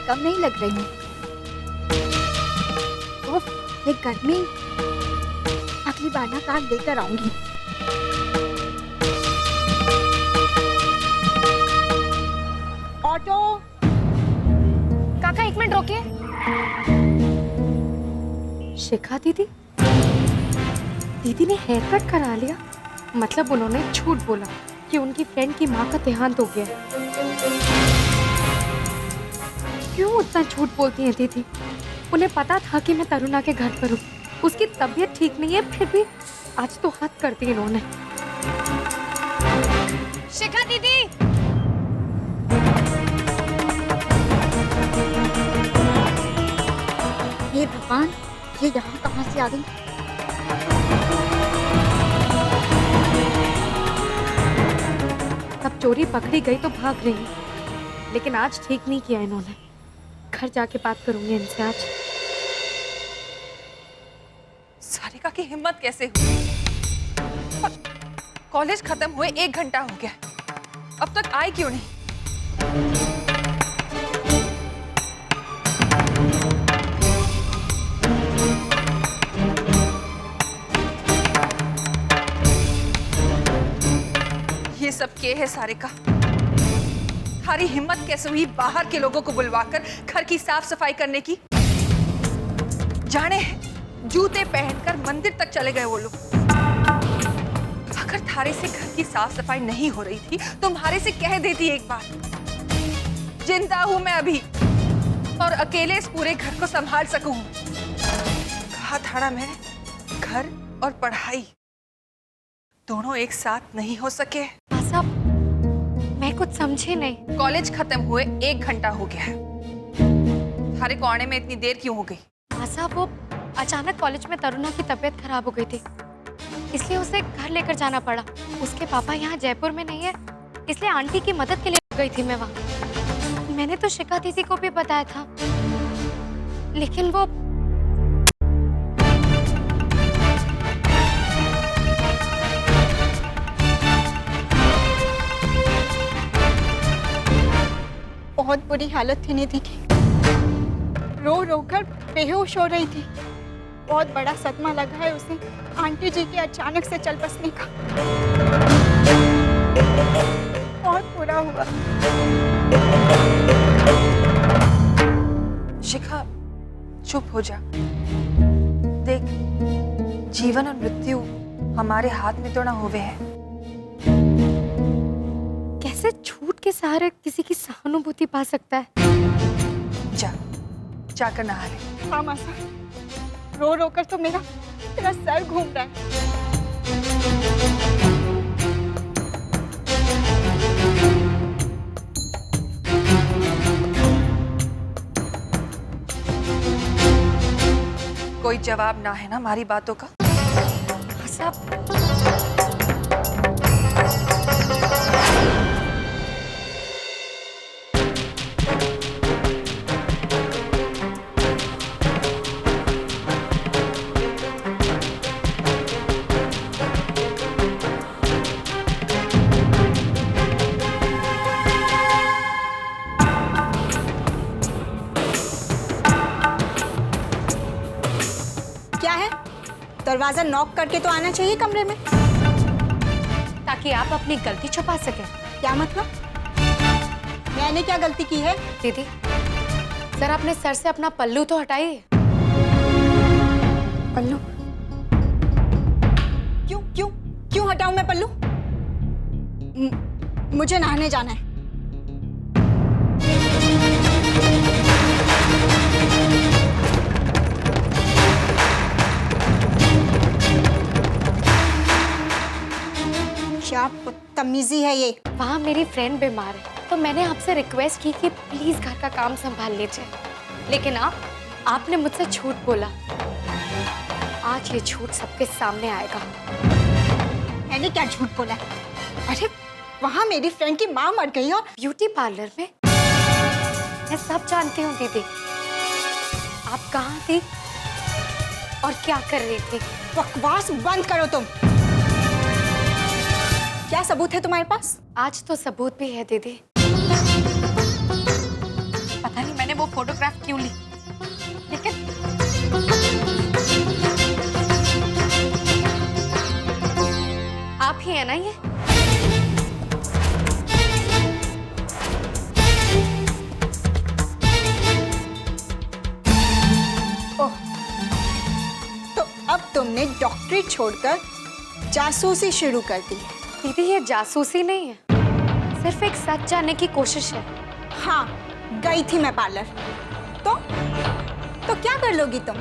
कम नहीं लग रही हूँ। ओफ, ये गर्मी। अगली बार ना कार लेकर आऊंगी। ऑटो। काका 1 मिनट रोकिए। शिखा दीदी, दीदी ने हेयर कट करा लिया। मतलब उन्होंने झूठ बोला कि उनकी फ्रेंड की माँ का देहांत हो गया है। क्यों उतना झूठ बोलती हैं दीदी? उन्हें पता था कि मैं तरुणा के घर पर हूँ। उसकी तबीयत ठीक नहीं है, फिर भी आज तो हद कर दी इन्होंने। शिखा दीदी, हे भगवान, ये यहाँ कहाँ से आ गई? तब चोरी पकड़ी गई तो भाग रही है, लेकिन आज ठीक नहीं किया इन्होंने। घर जाके बात करूंगी इनसे आज। सारिका की हिम्मत कैसे हुई? कॉलेज खत्म हुए 1 घंटा हो गया, अब तक आई क्यों नहीं? ये सब क्या है सारिका? थारी हिम्मत कैसे हुई बाहर के लोगों को बुलवाकर घर की साफ सफाई करने की? जाने जूते पहनकर मंदिर तक चले गए वो लोग। अगर थारे से घर की साफ सफाई नहीं हो रही थी तुम्हारे से कह देती एक बार। जिंदा हूं मैं अभी और अकेले इस पूरे घर को संभाल सकूं। कहा था ना मैंने, घर और पढ़ाई दोनों एक साथ नहीं हो सके। साहब, मैं कुछ समझे नहीं। कॉलेज खत्म हुए 1 घंटा हो गया है, थारे को आने में इतनी देर क्यों हो गई? साहब, वो अचानक कॉलेज में तरुणा की तबीयत खराब हो गई थी, इसलिए उसे घर लेकर जाना पड़ा। उसके पापा यहाँ जयपुर में नहीं है, इसलिए आंटी की मदद के लिए गई थी मैं वहाँ। मैंने तो शिखा दीदी को भी बताया था, लेकिन वो बहुत बुरी हालत थी निधि की। रो रो कर बेहोश हो रही थी। बहुत बड़ा सदमा लगा है उसे आंटी जी के अचानक से चल बसने का। बहुत बुरा हुआ। शिखा, चुप हो जा। देख, जीवन और मृत्यु हमारे हाथ में तो ना होवे है। कैसे झूठ के सहारे किसी की सहानुभूति पा सकता है? जा, जाकर नहा ले। हाँ मासा, रो रो कर तो मेरा सर घूम रहा है। कोई जवाब ना है ना हमारी बातों का? साहब, क्या है? दरवाजा नॉक करके तो आना चाहिए कमरे में, ताकि आप अपनी गलती छुपा सकें। क्या मतलब? मैंने क्या गलती की है? दीदी, जरा अपने सर से अपना पल्लू तो हटाइए। पल्लू? क्यों क्यों क्यों हटाऊं मैं पल्लू? मुझे नहाने जाना है। क्या बदतमीजी है ये? वहाँ मेरी फ्रेंड बीमार है, तो मैंने आपसे रिक्वेस्ट की कि प्लीज घर का काम संभाल लीजिए, लेकिन आपने मुझसे झूठ बोला। आज ये झूठ सबके सामने आएगा। मैंने क्या झूठ बोला? अरे वहाँ मेरी फ्रेंड की माँ मर गई और ब्यूटी पार्लर में। मैं सब जानती हूँ दीदी, आप कहाँ थी और क्या कर रही थी। बकवास बंद करो तुम। क्या सबूत है तुम्हारे पास? आज तो सबूत भी है दीदी। पता नहीं मैंने वो फोटोग्राफ क्यों ली। लेकिन आप ही है ना ये? ओह, तो अब तुमने डॉक्टरी छोड़कर जासूसी शुरू कर दी है। दीदी ये जासूसी नहीं है, सिर्फ एक सच जानने की कोशिश है। हाँ, गई थी मैं पार्लर। तो क्या कर लोगी तुम?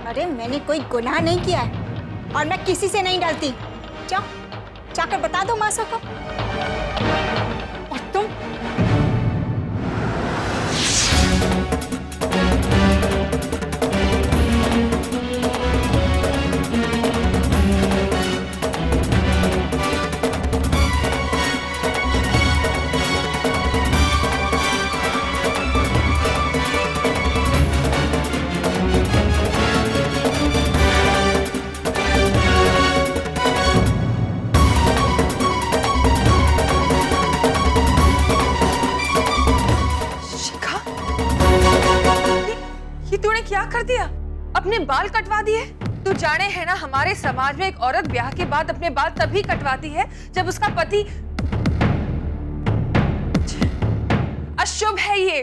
अरे मैंने कोई गुनाह नहीं किया है और मैं किसी से नहीं डरती। जाओ, जाकर बता दो मासा को। और तुम? तूने क्या कर दिया? अपने बाल कटवा दिए? तू जाने है ना, हमारे समाज में एक औरत ब्याह के बाद अपने बाल तभी कटवाती है जब उसका पति अशुभ है। ये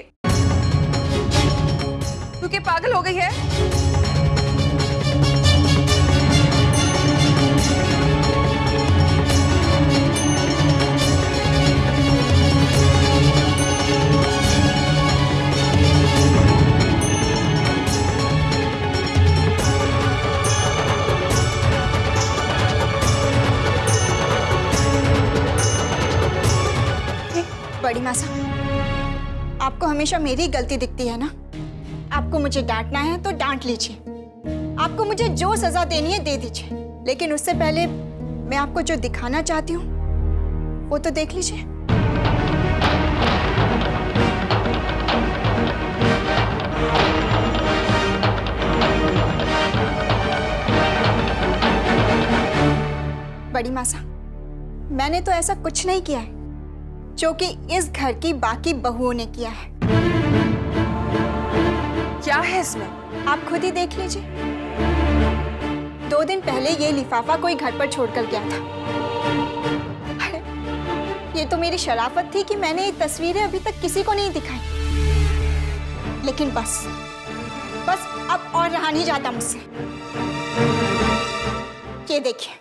तू क्या पागल हो गई है? बड़ी मासा, आपको हमेशा मेरी गलती दिखती है ना। आपको मुझे डांटना है तो डांट लीजिए, आपको मुझे जो सजा देनी है दे दीजिए, लेकिन उससे पहले मैं आपको जो दिखाना चाहती हूँ वो तो देख लीजिए। बड़ी मासा, मैंने तो ऐसा कुछ नहीं किया है जो कि इस घर की बाकी बहुओं ने किया है। क्या है इसमें? आप खुद ही देख लीजिए। 2 दिन पहले ये लिफाफा कोई घर पर छोड़कर गया था। अरे, ये तो मेरी शराफत थी कि मैंने ये तस्वीरें अभी तक किसी को नहीं दिखाई। लेकिन बस अब और रहा नहीं जाता मुझसे। ये देखिए,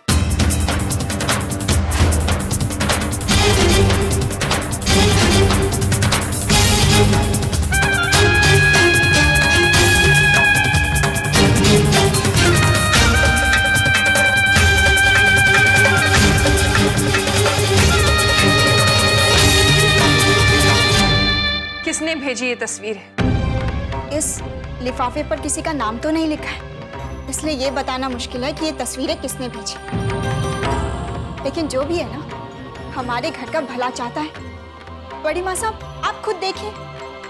किसने भेजी ये तस्वीर है? इस लिफाफे पर किसी का नाम तो नहीं लिखा है, इसलिए ये बताना मुश्किल है कि ये तस्वीरें किसने भेजी। लेकिन जो भी है ना, हमारे घर का भला चाहता है। बड़ी माँ साहब, आप खुद देखिए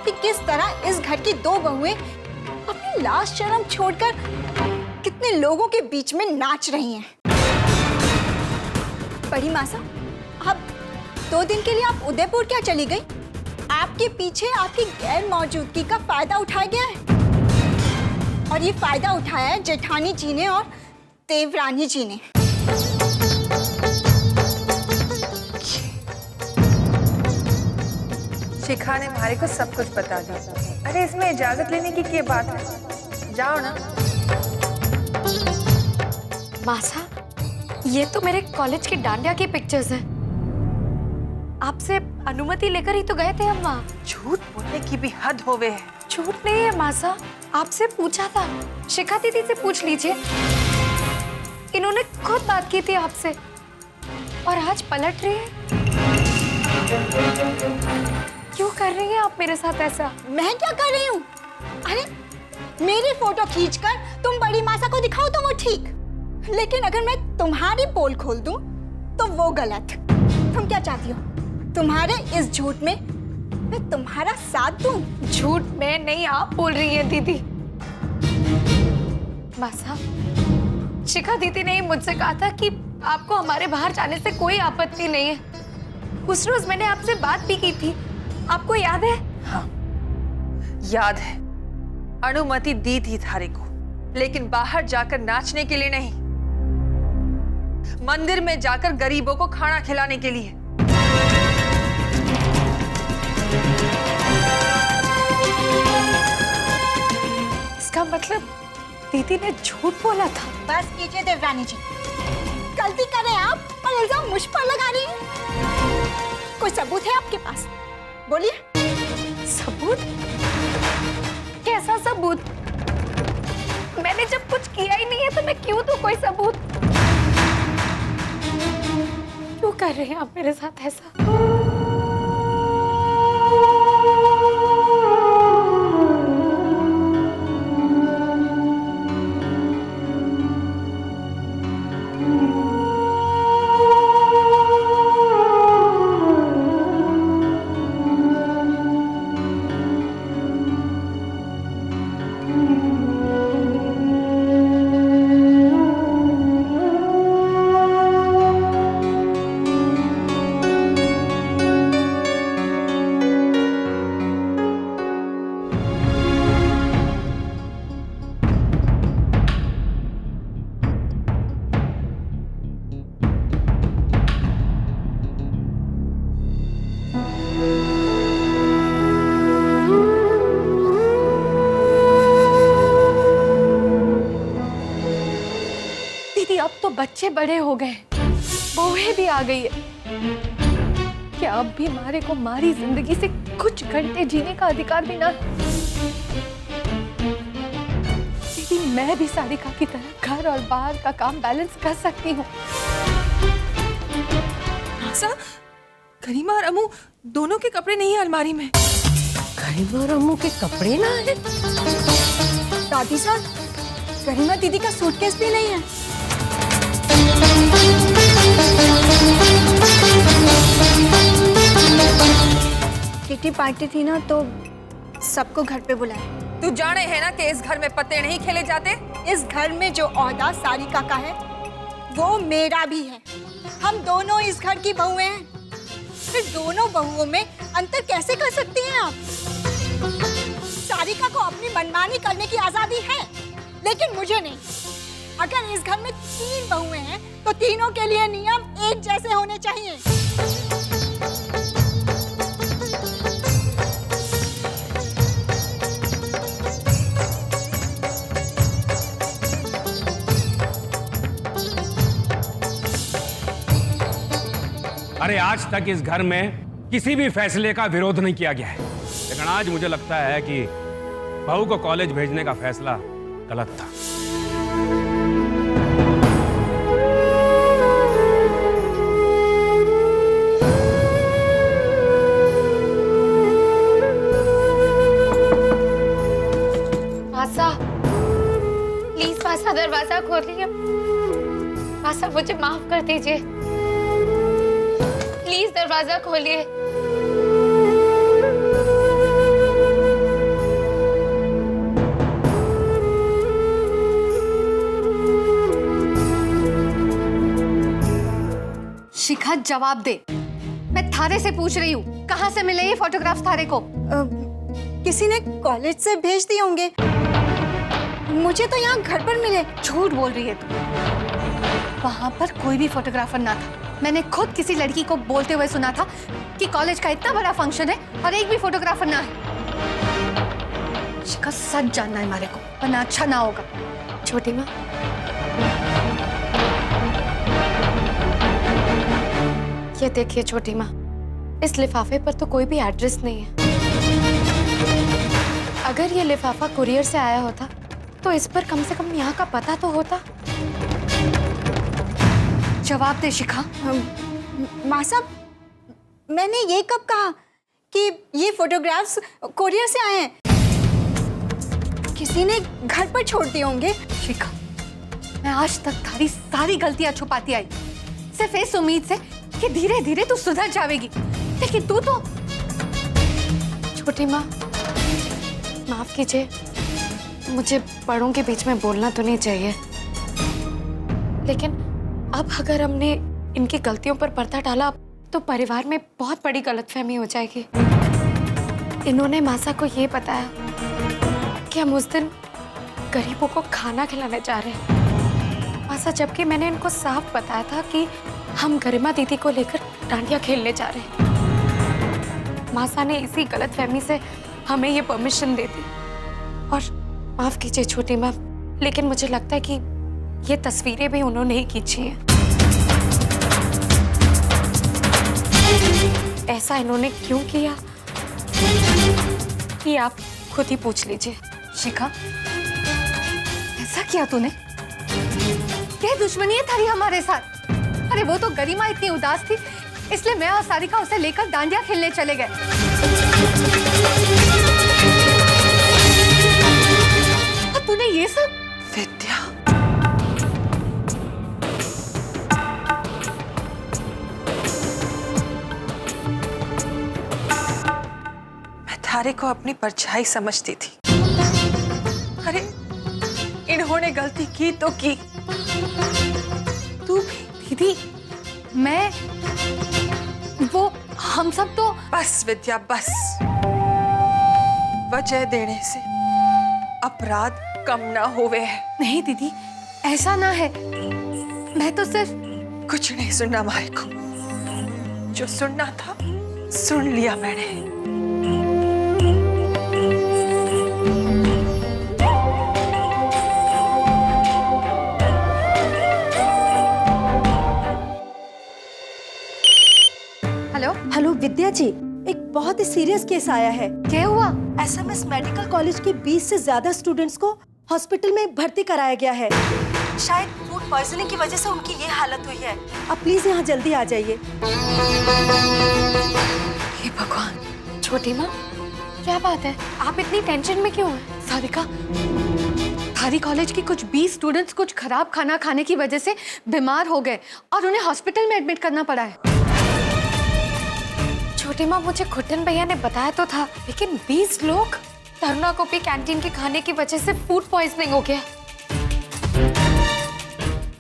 कि किस तरह इस घर की 2 बहुएं अपनी लाज शर्म छोड़कर कितने लोगों के बीच में नाच रही हैं। बड़ी माँ साहब, आप 2 दिन के लिए आप उदयपुर क्या चली गई? आपके पीछे आपकी गैर मौजूदगी का फायदा उठाया गया है, और ये फायदा उठाया है जेठानी जी ने और देवरानी जी ने। शिखा ने हमारे को सब कुछ बता दिया। अरे इसमें इजाजत लेने की क्या बात है? जाओ ना। मासा, ये तो मेरे कॉलेज की डांडिया की पिक्चर्स हैं। आपसे अनुमति लेकर ही तो गए थे हम वहाँ। झूठ बोलने की भी हद होवे है। झूठ नहीं है मासा, आपसे पूछा था। शिखा दीदी से पूछ लीजिए, इन्होंने खुद बात की थी आपसे, और आज पलट रही है। क्यों कर रही हैं आप मेरे साथ ऐसा? मैं क्या कर रही हूँ? अरे मेरी फोटो खींचकर तुम बड़ी मासा को दिखाओ तो वो ठीक, लेकिन अगर मैं तुम्हारी पोल खोल दूं तो वो गलत। तुम क्या चाहती हो? तुम्हारे इस झूठ में मैं तुम्हारा साथ दूं? झूठ में नहीं, आप बोल रही हैं दीदी। मासा, शिखा दीदी ने मुझसे कहा था कि आपको हमारे बाहर जाने से कोई आपत्ति नहीं है। उस रोज मैंने आपसे बात भी की थी, आपको याद है? हाँ, याद है, अनुमति दी थी थारे को, लेकिन बाहर जाकर नाचने के लिए नहीं, मंदिर में जाकर गरीबों को खाना खिलाने के लिए। इसका मतलब दीदी ने झूठ बोला था। बस कीजिए देवरानी जी, गलती कर रहे हैं आप और इल्जाम मुझ पर लगा रही हैं। कोई सबूत है आपके पास? बोलिए। सबूत? कैसा सबूत? मैंने जब कुछ किया ही नहीं है तो मैं क्यों दूं कोई सबूत? क्यों कर रहे हैं आप मेरे साथ ऐसा? अब तो बच्चे बड़े हो गए, बहूएं भी आ गई है। क्या अब भी मारे को मारी जिंदगी से कुछ घंटे जीने का अधिकार भी ना? दीदी, मैं भी सारिका की तरह घर और बाहर का काम बैलेंस कर सकती हूँ। करीमा और अम्मू दोनों के कपड़े नहीं है अलमारी में। करीमा और अम्मू के कपड़े ना है? दादी साहब, करीमा दीदी का सूटकेस भी नहीं है। किटी पार्टी थी ना तो सबको घर पे बुलाया। तू जाने है ना कि इस घर में पत्ते नहीं खेले जाते। इस घर में जो ओहदा सारिका का है वो मेरा भी है। हम दोनों इस घर की बहुएं हैं। फिर दोनों बहुओं में अंतर कैसे कर सकती हैं आप? सारिका को अपनी मनमानी करने की आजादी है, लेकिन मुझे नहीं। अगर इस घर में 3 बहुएं हैं तो तीनों के लिए नियम एक जैसे होने चाहिए। अरे आज तक इस घर में किसी भी फैसले का विरोध नहीं किया गया है, लेकिन आज मुझे लगता है कि बहू को कॉलेज भेजने का फैसला गलत था। मासा, प्लीज मासा दरवाजा खोलिए। मासा, मुझे माफ कर दीजिए, प्लीज दरवाजा खोलिए। शिखा, जवाब दे। मैं थारे से पूछ रही हूँ, कहाँ से मिले ये फोटोग्राफ्स थारे को? किसी ने कॉलेज से भेज दिए होंगे। मुझे तो यहाँ घर पर मिले। झूठ बोल रही है तू। वहां पर कोई भी फोटोग्राफर ना था। मैंने खुद किसी लड़की को बोलते हुए सुना था कि कॉलेज का इतना बड़ा फंक्शन है और एक भी फोटोग्राफर ना है। शिखा, सच जानना है हमारे को, वरना अच्छा ना होगा। छोटी माँ, ये देखिए छोटी माँ, इस लिफाफे पर तो कोई भी एड्रेस नहीं है। अगर ये लिफाफा कुरियर से आया होता तो इस पर कम से कम यहाँ का पता तो होता। जवाब दे शिखा। माँ साहब, मैंने ये कब कहा कि ये फोटोग्राफ्स कोरियर से आए हैं? किसी ने घर पर छोड़ दिए होंगे। शिखा, मैं आज तक थारी सारी गलतियां छुपाती आई, सिर्फ इस उम्मीद से कि धीरे धीरे तू सुधर जाएगी, लेकिन तू तो। छोटी माँ, माफ कीजिए, मुझे बड़ों के बीच में बोलना तो नहीं चाहिए, लेकिन अब अगर हमने इनकी गलतियों पर पर्दा डाला तो परिवार में बहुत बड़ी गलतफहमी हो जाएगी। इन्होंने मासा को ये बताया कि हम उस दिन गरीबों को खाना खिलाने जा रहे हैं। मासा, जबकि मैंने इनको साफ बताया था कि हम गरिमा दीदी को लेकर डांडिया खेलने जा रहे हैं। मासा ने इसी गलतफहमी से हमें ये परमिशन दे दी। और माफ कीजिए छोटी माँ, लेकिन मुझे लगता है कि ये तस्वीरें भी उन्होंने ही खींची हैं। ऐसा इन्होंने क्यों किया ये आप खुद ही पूछ लीजिए। शिखा, ऐसा किया तूने? क्या दुश्मनी है थारी हमारे साथ? अरे वो तो गरिमा इतनी उदास थी, इसलिए मैं और सारिका उसे लेकर डांडिया खेलने चले गए। और तूने ये सब? विद्या, मैं थारे को अपनी परछाई समझती थी। अरे इन्होंने गलती की तो की, तू भी? दीदी, मैं, वो, हम सब तो। बस विद्या बस। वजह देने से अपराध कम ना होवे है। नहीं दीदी, ऐसा ना है। मैं तो सिर्फ कुछ नहीं सुनना मारे को, जो सुनना था सुन लिया मैंने। हेलो विद्या जी, एक बहुत ही सीरियस केस आया है। क्या हुआ? एसएमएस मेडिकल कॉलेज के 20 से ज्यादा स्टूडेंट्स को हॉस्पिटल में भर्ती कराया गया है। शायद फूड पॉइजनिंग की वजह से उनकी ये हालत हुई है। आप प्लीज यहाँ जल्दी आ जाइए। हे भगवान। छोटी माँ, क्या बात है? आप इतनी टेंशन में क्यों हैं? सारिका, थारी कॉलेज के कुछ 20 स्टूडेंट्स कुछ खराब खाना खाने की वजह से बीमार हो गए और उन्हें हॉस्पिटल में एडमिट करना पड़ा है। छोटी माँ, मुझे खुट्टन भैया ने बताया तो था, लेकिन 20 लोग? तरुणा को भी कैंटीन के खाने की वजह से फूड पॉइजनिंग हो गया।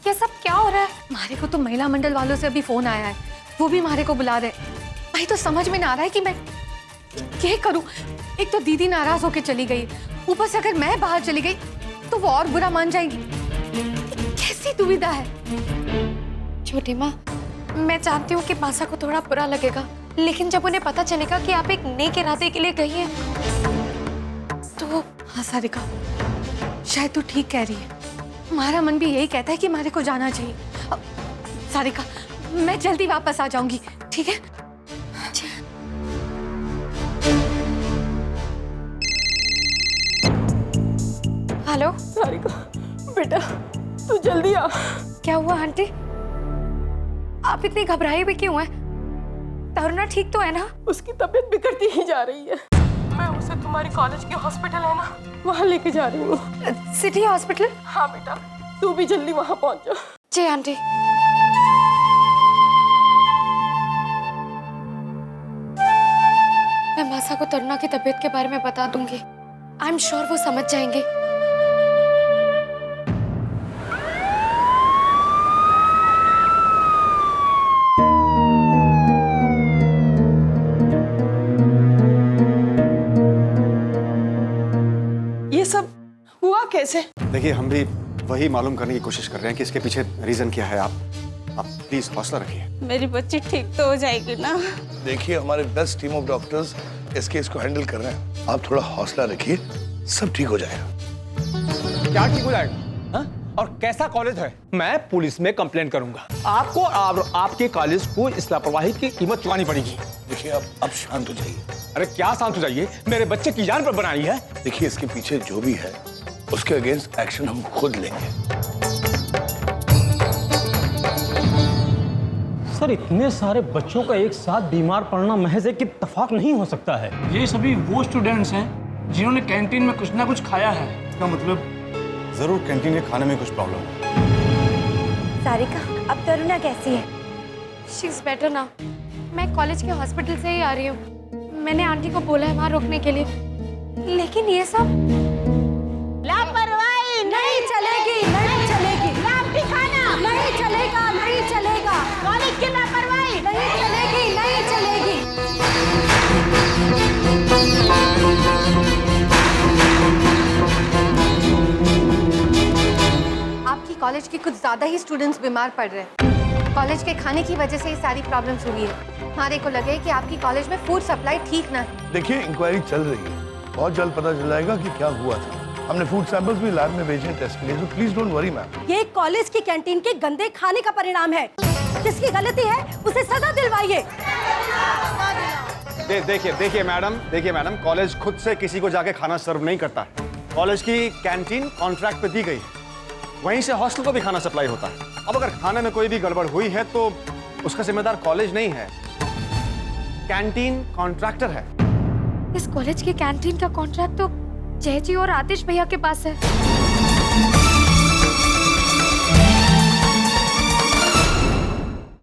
ये सब क्या हो रहा है? मारे को तो महिला मंडल वालों से अभी फोन आया है, वो भी मारे को बुला रहे। भाई तो समझ में ना आ रहा है कि मैं क्या करूं। एक तो दीदी नाराज होके चली गई, ऊपर से अगर मैं बाहर चली गई तो वो और बुरा मान जाएंगी। कैसी दुविधा है। छोटी माँ, मैं जानती हूँ कि मासा को थोड़ा बुरा लगेगा, लेकिन जब उन्हें पता चलेगा कि आप एक नेक इरादे के लिए गई हैं तो। हाँ सारिका, शायद तू ठीक कह रही है। हमारा मन भी यही कहता है कि मारे को जाना चाहिए। सारिका, मैं जल्दी वापस आ जाऊंगी, ठीक है? हेलो सारिका बेटा, तू जल्दी आ। क्या हुआ आंटी? आप इतनी घबराई हुई क्यों हैं? तरुणा ठीक तो है ना? उसकी तबीयत बिगड़ती ही जा रही है। मैं उसे तुम्हारी कॉलेज के हॉस्पिटल है ना, वहाँ लेके जा रही हूँ। City hospital? हाँ बेटा, तू भी जल्दी वहाँ पहुँच जा। जी आंटी। मैं मासा को तरुणा की तबीयत के बारे में बता दूंगी। आई एम श्योर वो समझ जाएंगे। सब हुआ कैसे? देखिए, हम भी वही मालूम करने की कोशिश कर रहे हैं कि इसके पीछे रीजन क्या है। आप प्लीज हौसला रखिए। मेरी बच्ची ठीक तो हो जाएगी ना? देखिए, हमारे बेस्ट टीम ऑफ डॉक्टर्स इस केस को हैंडल कर रहे हैं। आप थोड़ा हौसला रखिए, सब ठीक हो जाएगा। क्या ठीक हो जाएगा? हा? और कैसा कॉलेज है? मैं पुलिस में कंप्लेंट करूंगा। आपको और आपके कॉलेज को इस लापरवाही की कीमत चुकानी पड़ेगी। देखिए, अब शांत हो जाइए। अरे क्या शांत हो जाइए? मेरे बच्चे की जान पर बनाई है। देखिए, इसके पीछे जो भी है उसके अगेंस्ट एक्शन हम खुद लेंगे। सर, इतने सारे बच्चों का एक साथ बीमार पड़ना महज एक इत्तेफाक नहीं हो सकता है। ये सभी वो स्टूडेंट्स हैं जिन्होंने कैंटीन में कुछ ना कुछ खाया है। इसका मतलब जरूर कैंटीन के खाने में कुछ प्रॉब्लम है। सारिका, अब तरुणा कैसी है? शी इज बेटर ना। मैं कॉलेज के हॉस्पिटल से ही आ रही हूँ। मैंने आंटी को बोला है वहाँ रुकने के लिए, लेकिन ये सब लापरवाही नहीं चलेगी, नहीं चलेगी। लाभ दिखाना नहीं चलेगा, नहीं चलेगा। कॉलेज की लापरवाही नहीं चलेगी, नहीं चलेगी। कि कुछ ज्यादा ही स्टूडेंट्स बीमार पड़ रहे हैं। कॉलेज के खाने की वजह से ये सारी प्रॉब्लम्स हुई है। हमारे को लगे कि आपकी कॉलेज में फूड सप्लाई ठीक ना है। देखिए, इंक्वायरी चल रही है, बहुत जल्द पता चल जाएगा कि क्या हुआ था। हमने फूड सैंपल्स भी लैब में भेजे हैं टेस्ट के लिए, so please don't worry ma'am. ये कॉलेज की कैंटीन के गंदे खाने का परिणाम है। जिसकी गलती है उसे सजा दिलवाइए। देखिए मैडम, कॉलेज खुद से किसी को जाके खाना सर्व नहीं करता है। कॉलेज की कैंटीन कॉन्ट्रैक्ट पे दी गई है, वहीं से हॉस्टल को भी खाना सप्लाई होता है। अब अगर खाने में कोई भी गड़बड़ हुई है तो उसका जिम्मेदार कॉलेज नहीं है, कैंटीन कॉन्ट्रैक्टर है। इस कॉलेज के कैंटीन का कॉन्ट्रैक्ट तो जय जी और आतिश भैया के पास है।